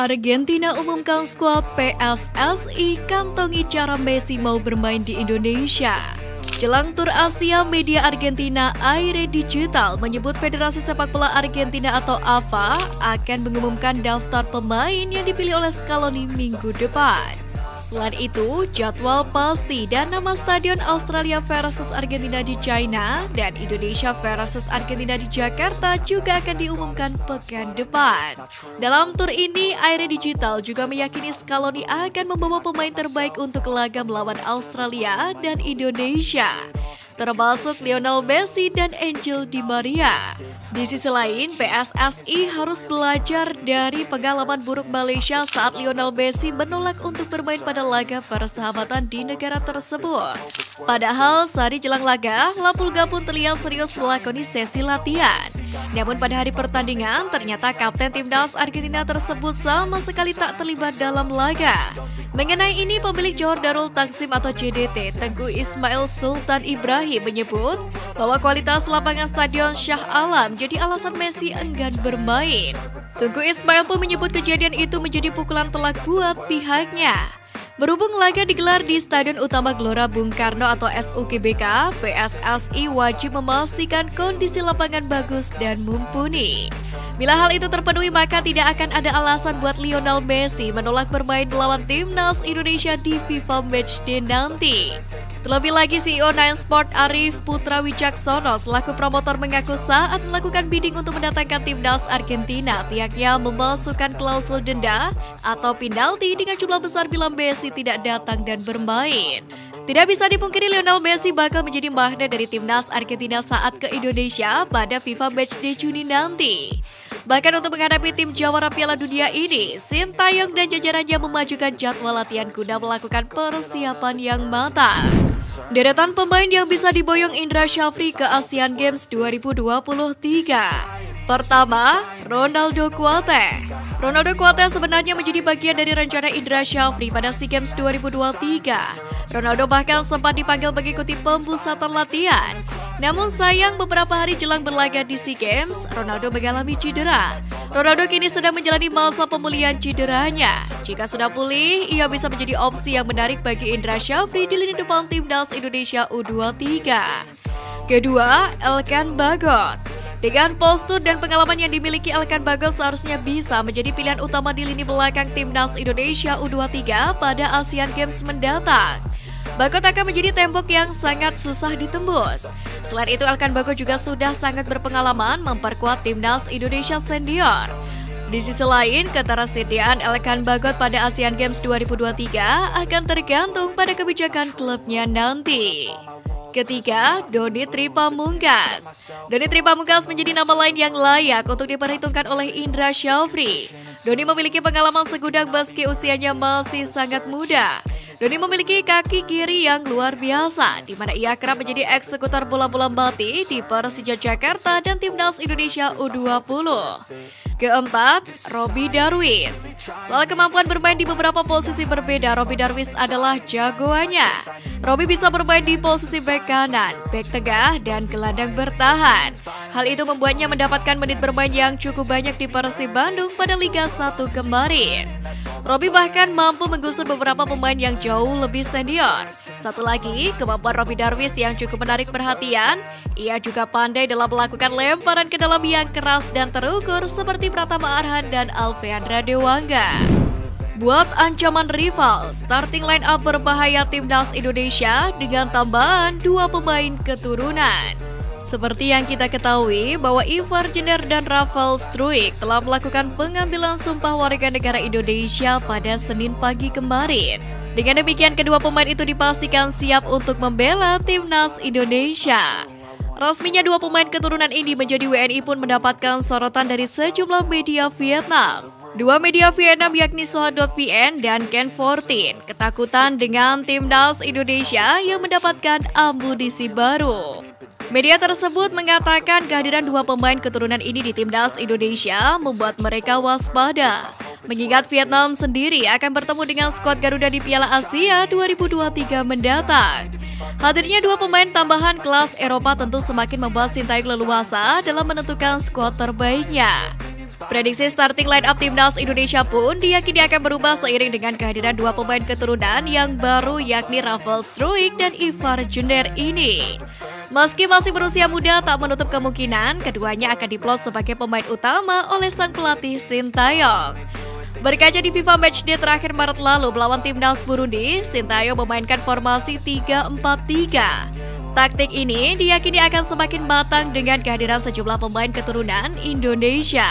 Argentina umumkan skuad PSSI kantongi cara Messi mau bermain di Indonesia. Jelang tur Asia, media Argentina Aire Digital menyebut Federasi Sepak Bola Argentina atau AFA akan mengumumkan daftar pemain yang dipilih oleh Scaloni minggu depan. Selain itu, jadwal pasti dan nama stadion Australia versus Argentina di China dan Indonesia versus Argentina di Jakarta juga akan diumumkan pekan depan. Dalam tur ini, Aire Digital juga meyakini Scaloni akan membawa pemain terbaik untuk laga melawan Australia dan Indonesia, termasuk Lionel Messi dan Angel Di Maria. Di sisi lain, PSSI harus belajar dari pengalaman buruk Malaysia saat Lionel Messi menolak untuk bermain pada laga persahabatan di negara tersebut. Padahal sehari jelang laga, Lapulga pun terlihat serius melakoni sesi latihan. Namun pada hari pertandingan, ternyata kapten timnas Argentina tersebut sama sekali tak terlibat dalam laga. Mengenai ini, pemilik Johor Darul Takzim atau JDT, Tengku Ismail Sultan Ibrahim menyebut bahwa kualitas lapangan Stadion Shah Alam jadi alasan Messi enggan bermain. Tengku Ismail pun menyebut kejadian itu menjadi pukulan telak buat pihaknya. Berhubung laga digelar di Stadion Utama Gelora Bung Karno atau SUGBK, PSSI wajib memastikan kondisi lapangan bagus dan mumpuni. Bila hal itu terpenuhi, maka tidak akan ada alasan buat Lionel Messi menolak bermain melawan timnas Indonesia di FIFA Matchday nanti. Terlebih lagi, CEO Nine Sport Arif Putra Wicaksono selaku promotor mengaku saat melakukan bidding untuk mendatangkan timnas Argentina, pihaknya memasukkan klausul denda atau penalti dengan jumlah besar bila Messi tidak datang dan bermain. Tidak bisa dipungkiri, Lionel Messi bakal menjadi magnet dari timnas Argentina saat ke Indonesia pada FIFA Matchday Juni nanti. Bahkan untuk menghadapi tim jawara Piala Dunia ini, Sintayong dan jajarannya memajukan jadwal latihan guna melakukan persiapan yang matang. Deretan pemain yang bisa diboyong Indra Syafri ke Asian Games 2023. Pertama, Ronaldo Kuate. Ronaldo Kuate sebenarnya menjadi bagian dari rencana Indra Syafri pada SEA Games 2023. Ronaldo bahkan sempat dipanggil mengikuti pemusatan latihan. Namun sayang, beberapa hari jelang berlaga di SEA Games, Ronaldo mengalami cedera. Ronaldo kini sedang menjalani masa pemulihan cederanya. Jika sudah pulih, ia bisa menjadi opsi yang menarik bagi Indra Syafri di lini depan timnas Indonesia U23. Kedua, Elkan Bagot. Dengan postur dan pengalaman yang dimiliki, Elkan Bagot seharusnya bisa menjadi pilihan utama di lini belakang timnas Indonesia U23 pada Asian Games mendatang. Bagot akan menjadi tembok yang sangat susah ditembus. Selain itu, Elkan Bagot juga sudah sangat berpengalaman memperkuat timnas Indonesia senior. Di sisi lain, ketersediaan Elkan Bagot pada Asian Games 2023 akan tergantung pada kebijakan klubnya nanti. Ketiga, Doni Tripamungkas. Doni Tripamungkas menjadi nama lain yang layak untuk diperhitungkan oleh Indra Syafri. Doni memiliki pengalaman segudang meski usianya masih sangat muda. Doni memiliki kaki kiri yang luar biasa, di mana ia kerap menjadi eksekutor bola-bola mati di Persija Jakarta dan timnas Indonesia U20. Keempat, Robby Darwish. Soal kemampuan bermain di beberapa posisi berbeda, Robby Darwish adalah jagoannya. Robby bisa bermain di posisi bek kanan, bek tengah, dan gelandang bertahan. Hal itu membuatnya mendapatkan menit bermain yang cukup banyak di Persib Bandung pada Liga 1 kemarin. Robby bahkan mampu menggusur beberapa pemain yang jauh lebih senior. Satu lagi, kemampuan Robby Darwish yang cukup menarik perhatian, ia juga pandai dalam melakukan lemparan ke dalam yang keras dan terukur seperti Pratama Arhan dan Alfeandra Dewangga. Buat ancaman rival, starting line up berbahaya timnas Indonesia dengan tambahan 2 pemain keturunan. Seperti yang kita ketahui bahwa Ivar Jenner dan Rafael Struijk telah melakukan pengambilan sumpah warga negara Indonesia pada Senin pagi kemarin. Dengan demikian, kedua pemain itu dipastikan siap untuk membela timnas Indonesia. Resminya 2 pemain keturunan ini menjadi WNI pun mendapatkan sorotan dari sejumlah media Vietnam. 2 media Vietnam yakni Soha.vn dan Ken14 ketakutan dengan timnas Indonesia yang mendapatkan amunisi baru. Media tersebut mengatakan kehadiran 2 pemain keturunan ini di timnas Indonesia membuat mereka waspada, mengingat Vietnam sendiri akan bertemu dengan skuad Garuda di Piala Asia 2023 mendatang. Hadirnya 2 pemain tambahan kelas Eropa tentu semakin membuat Sintayong leluasa dalam menentukan skuad terbaiknya. Prediksi starting line up timnas Indonesia pun diyakini akan berubah seiring dengan kehadiran dua pemain keturunan yang baru yakni Rafael Struijk dan Ivar Jenner ini. Meski masih berusia muda, tak menutup kemungkinan keduanya akan diplot sebagai pemain utama oleh sang pelatih Sintayong. Berkaca di FIFA Matchday terakhir Maret lalu melawan timnas Burundi, Sintayong memainkan formasi 3-4-3. Taktik ini diyakini akan semakin matang dengan kehadiran sejumlah pemain keturunan Indonesia.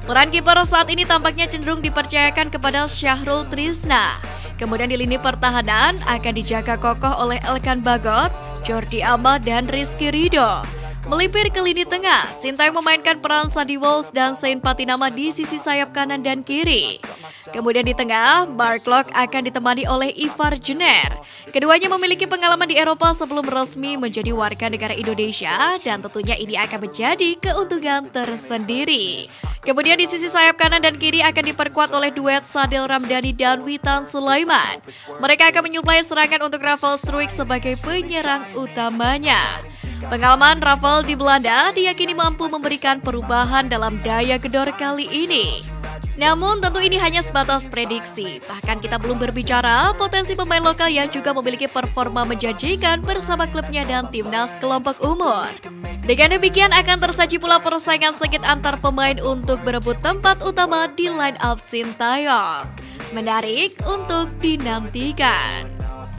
Peran kiper saat ini tampaknya cenderung dipercayakan kepada Syahrul Trisna. Kemudian di lini pertahanan akan dijaga kokoh oleh Elkan Bagot, Jordi Amat, dan Rizky Ridho. Melipir ke lini tengah, Sintayong memainkan peran Sandi Walsh dan Sain Patinama di sisi sayap kanan dan kiri. Kemudian di tengah, Mark Locke akan ditemani oleh Ivar Jenner. Keduanya memiliki pengalaman di Eropa sebelum resmi menjadi warga negara Indonesia dan tentunya ini akan menjadi keuntungan tersendiri. Kemudian di sisi sayap kanan dan kiri akan diperkuat oleh duet Sadil Ramdhani dan Witan Sulaiman. Mereka akan menyuplai serangan untuk Rafael Struijk sebagai penyerang utamanya. Pengalaman Rafael di Belanda diyakini mampu memberikan perubahan dalam daya gedor kali ini. Namun tentu ini hanya sebatas prediksi. Bahkan kita belum berbicara potensi pemain lokal yang juga memiliki performa menjanjikan bersama klubnya dan timnas kelompok umur. Dengan demikian akan tersaji pula persaingan sengit antar pemain untuk berebut tempat utama di line up Sintayong. Menarik untuk dinantikan.